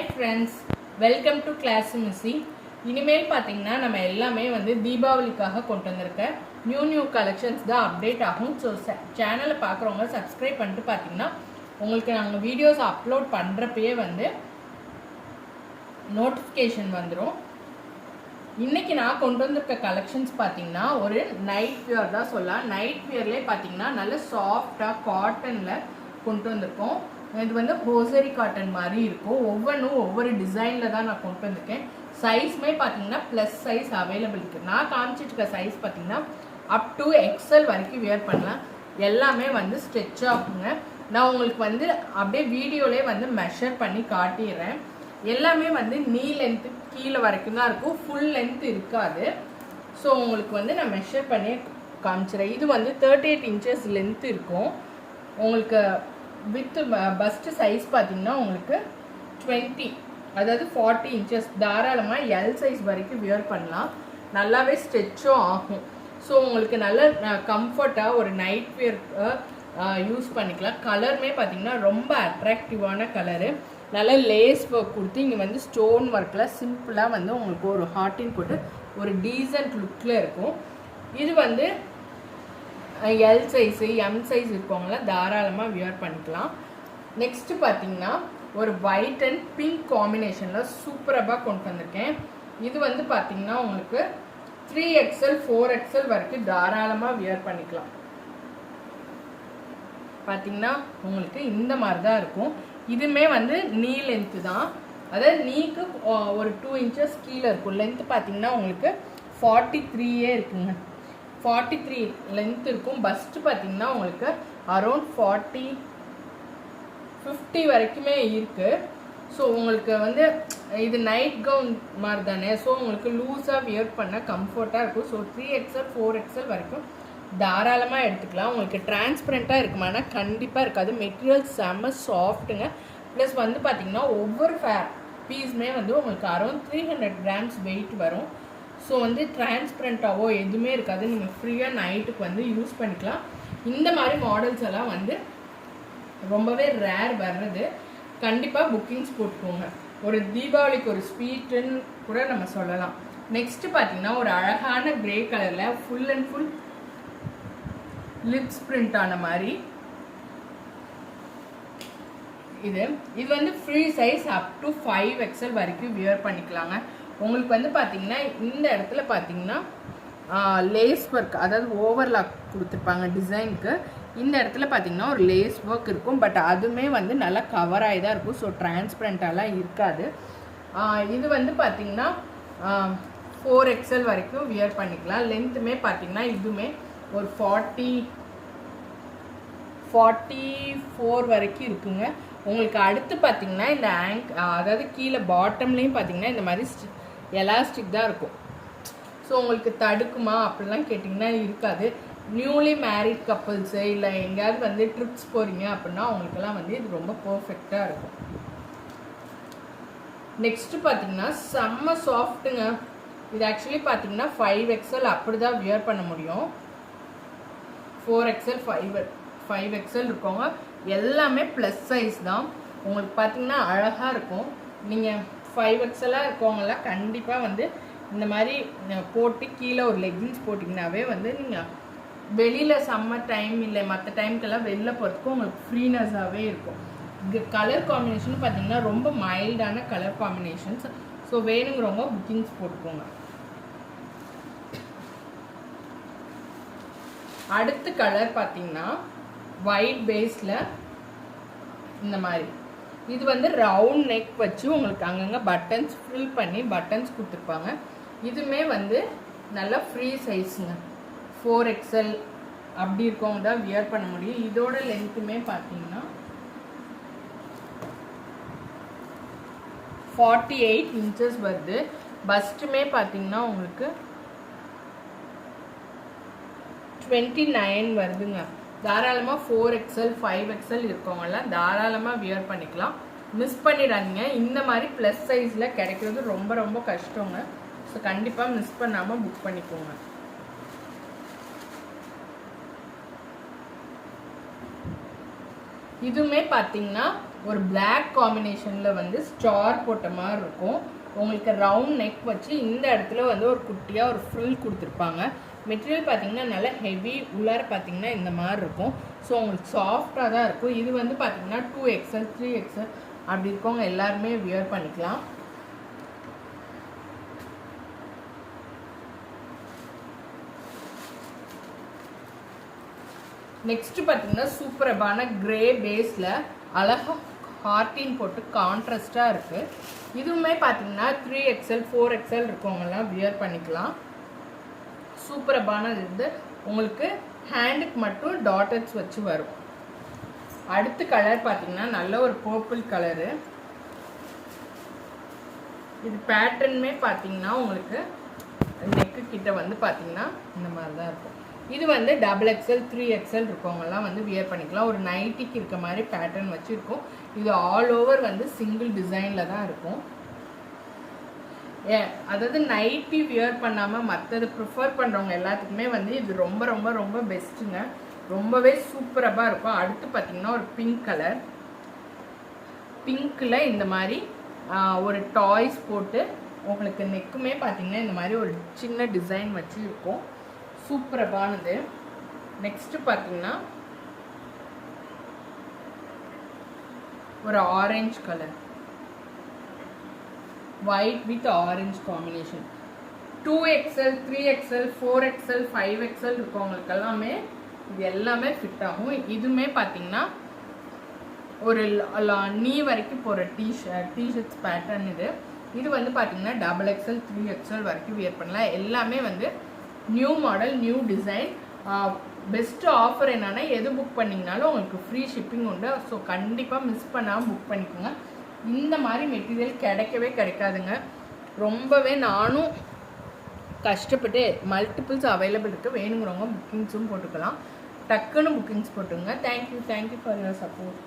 Hi friends, welcome to Class Missy. இனிமேல் பார்த்தீங்கன்னா நம்ம எல்லாமே வந்து தீபாவளிக்காக கொண்டு வந்திருக்க நியூ கலெக்ஷன்ஸ் தான் அப்டேட் ஆகும். ஸோ சேனலை பார்க்குறவங்க சப்ஸ்கிரைப் பண்ணிட்டு பார்த்தீங்கன்னா உங்களுக்கு நாங்கள் வீடியோஸ் அப்லோட் பண்ணுறப்பயே வந்து நோட்டிஃபிகேஷன் வந்துடும். இன்றைக்கி நான் கொண்டு வந்திருக்க கலெக்ஷன்ஸ் பார்த்தீங்கன்னா ஒரு நைட் வியர் தான் சொல்லலாம். நைட் வியர்லேயே பார்த்தீங்கன்னா நல்ல சாஃப்டாக காட்டனில் கொண்டு வந்திருக்கோம். இது வந்து ஹோசரி காட்டன் மாதிரி இருக்கும். ஒவ்வொன்றும் ஒவ்வொரு டிசைனில் தான் நான் கொண்டு வந்திருக்கேன். சைஸ்மே பார்த்தீங்கன்னா ப்ளஸ் சைஸ் அவைலபிள் இருக்குது. நான் காமிச்சிட்டு இருக்க சைஸ் பார்த்தீங்கன்னா அப் டு எக்ஸல் வரைக்கும் வியர் பண்ணலாம். எல்லாமே வந்து ஸ்ட்ரெச் ஆகுங்க. நான் உங்களுக்கு வந்து அப்படியே வீடியோலேயே வந்து மெஷர் பண்ணி காட்டிடுறேன். எல்லாமே வந்து நீ லென்த்து கீழே வரைக்கும் தான் இருக்கும், ஃபுல் லென்த் இருக்காது. ஸோ உங்களுக்கு வந்து நான் மெஷர் பண்ணி காமிச்சிடுறேன். இது வந்து 38 இன்ச்சஸ் லென்த் இருக்கும். உங்களுக்கு வித் பஸ்ட் சைஸ் பார்த்தீங்கன்னா உங்களுக்கு 20, அதாவது 40 இன்ச்சஸ் தாராளமாக எல் சைஸ் வரைக்கும் வியர் பண்ணலாம். நல்லாவே ஸ்ட்ரெச்சும் ஆகும். ஸோ உங்களுக்கு நல்ல கம்ஃபர்ட்டாக ஒரு நைட் வியர் யூஸ் பண்ணிக்கலாம். கலருமே பார்த்தீங்கன்னா ரொம்ப அட்ராக்டிவான கலரு. நல்லா லேஸ் ஒர்க் கொடுத்து இங்கே வந்து ஸ்டோன் ஒர்க்கில் சிம்பிளாக வந்து உங்களுக்கு ஒரு ஹார்ட்டின் போட்டு ஒரு டீசன்ட் லுக்கில் இருக்கும். இது வந்து எல் சைஸு எம் சைஸ் இருக்கவங்களாம் தாராளமாக வியர் பண்ணிக்கலாம். நெக்ஸ்ட்டு பார்த்தீங்கன்னா ஒரு ஒயிட் அண்ட் பிங்க் காம்பினேஷனில் சூப்பராக கொண்டு வந்திருக்கேன். இது வந்து பார்த்தீங்கன்னா உங்களுக்கு 3XL 4XL வரைக்கும் தாராளமாக வியர் பண்ணிக்கலாம். பார்த்தீங்கன்னா உங்களுக்கு இந்த மாதிரி தான் இருக்கும். இதுவுமே வந்து நீ லென்த்து தான், அதாவது நீக்கு ஒரு 2 இன்ச்சஸ் கீழே இருக்கும். லென்த்து பார்த்தீங்கன்னா உங்களுக்கு 43 இருக்குங்க. 43 லென்த் இருக்கும். பஸ்ட்டு பார்த்தீங்கன்னா உங்களுக்கு அரௌண்ட் 50 வரைக்குமே இருக்குது. ஸோ உங்களுக்கு வந்து இது நைட் கவுன் மாதிரி தானே. ஸோ உங்களுக்கு லூஸாக வியர் பண்ண கம்ஃபர்ட்டாக இருக்கும். ஸோ 3XL 4XL வரைக்கும் தாராளமாக எடுத்துக்கலாம். உங்களுக்கு டிரான்ஸ்பரண்ட்டாக இருக்குமானா கண்டிப்பாக இருக்காது. மெட்டீரியல் செம்ம சாஃப்ட்டுங்க. ப்ளஸ் வந்து பார்த்தீங்கன்னா ஒவ்வொரு பீஸுமே வந்து உங்களுக்கு அரௌண்ட் 300 கிராம்ஸ் வெயிட் வரும். ஸோ வந்து டிரான்ஸ்பரண்ட்டாவோ எதுவுமே இருக்காது. நீங்கள் ஃப்ரீயாக நைட்டுக்கு வந்து யூஸ் பண்ணிக்கலாம். இந்த மாதிரி மாடல்ஸ் எல்லாம் வந்து ரொம்பவே ரேர் வர்றது. கண்டிப்பாக புக்கிங்ஸ் போட்டுக்கோங்க. ஒரு தீபாவளிக்கு ஒரு ஸ்வீட்டுன்னு கூட நம்ம சொல்லலாம். நெக்ஸ்ட்டு பார்த்தீங்கன்னா ஒரு அழகான கிரே கலரில் full and full lips print ஆன மாதிரி இது வந்து free size up to 5XL வரைக்கும் வியர் பண்ணிக்கலாங்க. உங்களுக்கு வந்து பார்த்தீங்கன்னா இந்த இடத்துல பார்த்தீங்கன்னா லேஸ் ஒர்க், அதாவது ஓவர்லாக் கொடுத்துருப்பாங்க டிசைனுக்கு. இந்த இடத்துல பார்த்தீங்கன்னா ஒரு லேஸ் ஒர்க் இருக்கும். பட் அதுவுமே வந்து நல்லா கவர் ஆகி தான் இருக்கும். ஸோ டிரான்ஸ்பரண்ட்டாலாம் இருக்காது. இது வந்து பார்த்தீங்கன்னா 4XL வரைக்கும் வியர் பண்ணிக்கலாம். லென்த்துமே பார்த்தீங்கன்னா இதுவுமே ஒரு 44 வரைக்கும் இருக்குங்க. உங்களுக்கு அடுத்து பார்த்தீங்கன்னா இந்த அதாவது கீழே பாட்டம்லேயும் பார்த்தீங்கன்னா இந்த மாதிரி எலாஸ்டிக் தான் இருக்கும். ஸோ உங்களுக்கு தடுக்குமா அப்படிலாம் கேட்டிங்கன்னா இருக்காது. நியூலி மேரிட் கப்புள்ஸு இல்லை எங்கேயாவது வந்து ட்ரிப்ஸ் போகிறீங்க அப்படின்னா அவங்களுக்கெல்லாம் வந்து இது ரொம்ப பர்ஃபெக்டாக இருக்கும். நெக்ஸ்ட்டு பார்த்தீங்கன்னா செம்ம சாஃப்ட்டுங்க. இது ஆக்சுவலி பார்த்தீங்கன்னா 5XL அப்படி தான் வியர் பண்ண முடியும். 4XL 5XL இருக்கவங்க எல்லாமே ப்ளஸ் சைஸ் தான். உங்களுக்கு பார்த்தீங்கன்னா அழகாக இருக்கும். நீங்கள் 5XLாக இருக்கவங்களாம் கண்டிப்பாக வந்து இந்த மாதிரி போட்டு கீழே ஒரு லெகின்ஸ் போட்டிங்கனாவே வந்து நீங்கள் வெளியில் சம்மர் டைம் இல்லை மற்ற டைமுக்கெல்லாம் வெளில போகிறதுக்கு உங்களுக்கு ஃப்ரீனஸாகவே இருக்கும். கலர் காம்பினேஷன் பார்த்தீங்கன்னா ரொம்ப மைல்டான கலர் காம்பினேஷன்ஸ். ஸோ வேணுங்கிறவங்க புக்கிங்ஸ் போட்டுக்கோங்க. அடுத்த கலர் பார்த்தீங்கன்னா ஒயிட் பேஸில் இந்த மாதிரி. இது வந்து ரவுண்ட் நெக் வச்சு உங்களுக்கு அங்கங்கே பட்டன்ஸ் ஃபில் பண்ணி பட்டன்ஸ் கொடுத்துருப்பாங்க. இதுவுமே வந்து நல்லா ஃப்ரீ சைஸுங்க. 4XL அப்படி இருக்கவங்க தான் வியர் பண்ண முடியும். இதோட லென்த்துமே பார்த்தீங்கன்னா 48 இன்ச்சஸ் வருது. பஸ்ட்டுமே பார்த்தீங்கன்னா உங்களுக்கு 29 வருதுங்க. தாராளமாக 4XL 5XL இருக்கவங்கலாம் தாராளமாக வியர் பண்ணிக்கலாம். மிஸ் பண்ணிடாதீங்க. இந்த மாதிரி ப்ளஸ் சைஸில் கிடைக்கிறது ரொம்ப ரொம்ப கஷ்டங்க. ஸோ கண்டிப்பாக மிஸ் பண்ணாமல் புக் பண்ணிக்கோங்க. இதுவுமே பார்த்தீங்கன்னா ஒரு பிளாக் காம்பினேஷனில் வந்து ஸ்டார் போட்ட மாதிரி இருக்கும். உங்களுக்கு ரவுண்ட் நெக் வச்சு இந்த இடத்துல வந்து ஒரு குட்டியாக ஒரு ஃப்ரில் கொடுத்துருப்பாங்க. மெட்டீரியல் பார்த்தீங்கன்னா நல்லா ஹெவி, உள்ளார பார்த்தீங்கன்னா இந்த மாதிரி இருக்கும். ஸோ உங்களுக்கு சாஃப்டாக தான் இருக்கும். இது வந்து பார்த்தீங்கன்னா 2XL 3XL அப்படி இருக்கவங்க எல்லாருமே வியர் பண்ணிக்கலாம். நெக்ஸ்ட் பார்த்தீங்கன்னா சூப்பரபான கிரே பேஸில் அழகாக ஹார்டின் போட்டு கான்ட்ராஸ்டாக இருக்குது. இதுவுமே பார்த்தீங்கன்னா 3XL 4XL இருக்கவங்கலாம் வியர் பண்ணிக்கலாம். சூப்பரபானது இருந்து உங்களுக்கு ஹேண்டுக்கு மட்டும் டாட்டர்ஸ் வச்சு வரும். அடுத்த கலர் பார்த்தீங்கன்னா நல்ல ஒரு பர்பிள் கலரு. இது பேட்டர்னுமே பார்த்தீங்கன்னா உங்களுக்கு நெக்கு கிட்ட வந்து பார்த்தீங்கன்னா இந்த மாதிரி தான் இருக்கும். இது வந்து XXL 3XL இருக்கவங்கலாம் வந்து வியர் பண்ணிக்கலாம். ஒரு நைட்டிக்கு இருக்க மாதிரி பேட்டர்ன் வச்சுருக்கோம். இது ஆல் ஓவர் வந்து சிங்கிள் டிசைனில் தான் இருக்கும். அதாவது நைட்டி வியர் பண்ணாமல் மற்றது ப்ரிஃபர் பண்ணுறவங்க எல்லாத்துக்குமே வந்து இது ரொம்ப ரொம்ப ரொம்ப பெஸ்ட்டுங்க. ரொம்பவே சூப்பராக இருக்கும். அடுத்து பார்த்தீங்கன்னா ஒரு பிங்க் கலர். பிங்க்கில் இந்த மாதிரி ஒரு டாய்ஸ் போட்டு உங்களுக்கு நெக்குமே பார்த்தீங்கன்னா இந்த மாதிரி ஒரு சின்ன டிசைன் வச்சு இருக்கும். சூப்பரானது. நெக்ஸ்ட் பார்த்தீங்கன்னா ஒரு orange colour, white with orange combination. 2XL 3XL 4XL 5XL இருக்கவங்களுக்கு எல்லாமே இது எல்லாமே ஃபிட் ஆகும். இதுவுமே பார்த்தீங்கன்னா ஒரு நீ வரைக்கும் போகிற டிஷர்ட்ஸ் பேட்டர்ன் இது. இது வந்து பார்த்தீங்கன்னா XXL 3XL வரைக்கும் வியர் பண்ணலாம். எல்லாமே வந்து new model, new design. Best offer என்னென்னா எது புக் பண்ணிங்கனாலும் உங்களுக்கு ஃப்ரீ ஷிப்பிங் உண்டு. ஸோ கண்டிப்பாக மிஸ் பண்ணாமல் புக் பண்ணிக்கோங்க. இந்த மாதிரி மெட்டீரியல் கிடைக்கவே கிடைக்காதுங்க. ரொம்பவே நானும் கஷ்டப்பட்டு மல்டிபிள்ஸ் அவைலபிள் இருக்குது. வேணுங்கிறவங்க புக்கிங்ஸும் போட்டுக்கலாம். டக்குன்னு புக்கிங்ஸ் போட்டுங்க. Thank you for your support.